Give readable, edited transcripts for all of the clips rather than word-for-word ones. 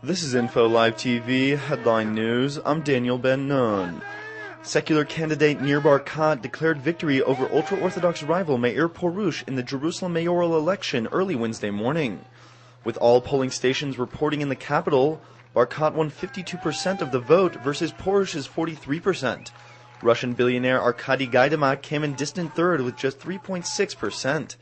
This is Info Live TV, headline news. I'm Daniel Ben-Nun. Secular candidate Nir Barkat declared victory over ultra-Orthodox rival Meir Porush in the Jerusalem mayoral election early Wednesday morning. With all polling stations reporting in the capital, Barkat won 52% of the vote versus Porush's 43%. Russian billionaire Arkady Gaidamak came in distant third with just 3.6%.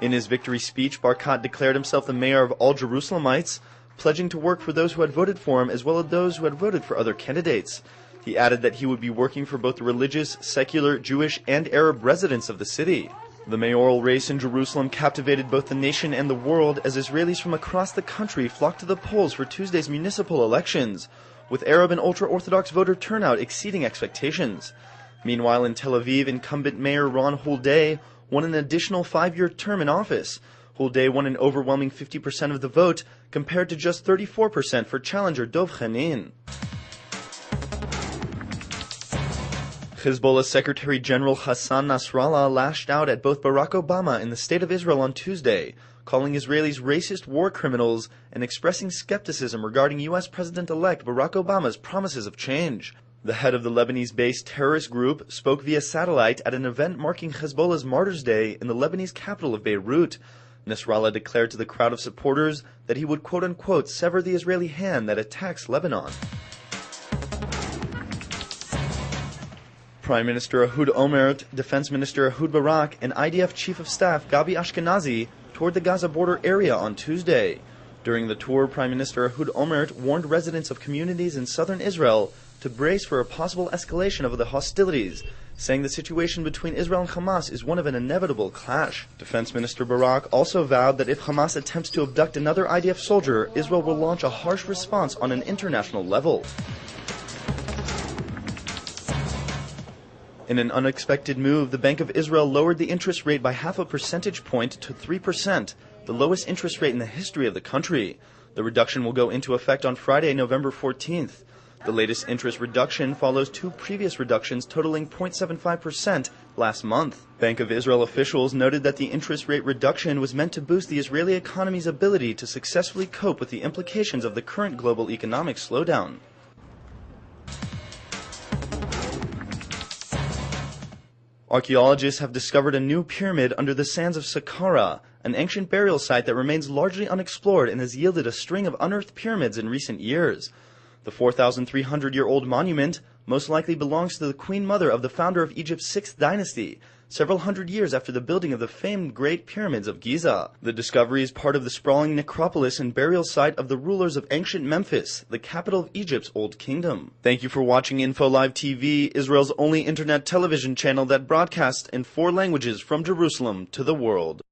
In his victory speech, Barkat declared himself the mayor of all Jerusalemites, pledging to work for those who had voted for him as well as those who had voted for other candidates. He added that he would be working for both the religious, secular, Jewish, and Arab residents of the city. The mayoral race in Jerusalem captivated both the nation and the world as Israelis from across the country flocked to the polls for Tuesday's municipal elections, with Arab and ultra-Orthodox voter turnout exceeding expectations. Meanwhile, in Tel Aviv, incumbent Mayor Huldai won an additional 5-year term in office. Huldai won an overwhelming 50% of the vote, compared to just 34% for challenger Dov Hanin. Hezbollah Secretary General Hassan Nasrallah lashed out at both Barack Obama and the State of Israel on Tuesday, calling Israelis racist war criminals and expressing skepticism regarding U.S. President-elect Barack Obama's promises of change. The head of the Lebanese-based terrorist group spoke via satellite at an event marking Hezbollah's Martyrs' Day in the Lebanese capital of Beirut. Nasrallah declared to the crowd of supporters that he would quote-unquote sever the Israeli hand that attacks Lebanon. Prime Minister Ehud Olmert, Defense Minister Ehud Barak, and IDF Chief of Staff Gabi Ashkenazi toured the Gaza border area on Tuesday. During the tour, Prime Minister Ehud Olmert warned residents of communities in southern Israel to brace for a possible escalation of the hostilities, saying the situation between Israel and Hamas is one of an inevitable clash. Defense Minister Barak also vowed that if Hamas attempts to abduct another IDF soldier, Israel will launch a harsh response on an international level. In an unexpected move, the Bank of Israel lowered the interest rate by half a percentage point to 3%, the lowest interest rate in the history of the country. The reduction will go into effect on Friday, November 14th. The latest interest reduction follows 2 previous reductions totaling 0.75% last month. Bank of Israel officials noted that the interest rate reduction was meant to boost the Israeli economy's ability to successfully cope with the implications of the current global economic slowdown. Archaeologists have discovered a new pyramid under the sands of Saqqara, an ancient burial site that remains largely unexplored and has yielded a string of unearthed pyramids in recent years. The 4,300-year-old monument most likely belongs to the Queen Mother of the founder of Egypt's 6th dynasty, several hundred years after the building of the famed Great Pyramids of Giza. The discovery is part of the sprawling necropolis and burial site of the rulers of ancient Memphis, the capital of Egypt's Old Kingdom. Thank you for watching Info Live TV, Israel's only internet television channel that broadcasts in 4 languages from Jerusalem to the world.